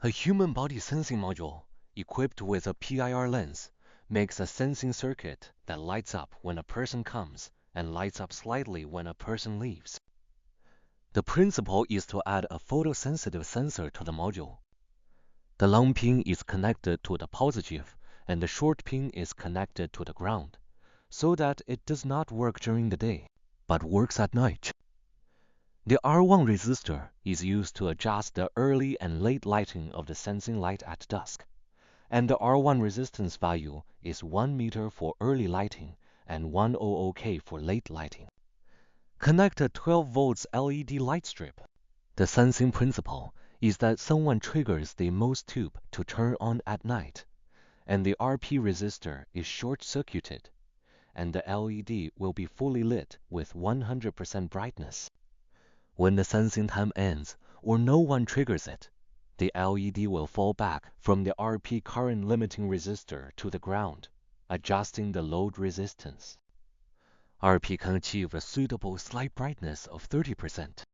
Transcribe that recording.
A human body sensing module equipped with a PIR lens makes a sensing circuit that lights up when a person comes and lights up slightly when a person leaves. The principle is to add a photosensitive sensor to the module. The long pin is connected to the positive and the short pin is connected to the ground, so that it does not work during the day, but works at night. The R1 resistor is used to adjust the early and late lighting of the sensing light at dusk, and the R1 resistance value is 1 meter for early lighting and 100 K for late lighting. Connect a 12 volts LED light strip. The sensing principle is that someone triggers the MOS tube to turn on at night, and the RP resistor is short-circuited, and the LED will be fully lit with 100% brightness. When the sensing time ends or no one triggers it, the LED will fall back from the RP current limiting resistor to the ground, adjusting the load resistance. RP can achieve a suitable slight brightness of 30%.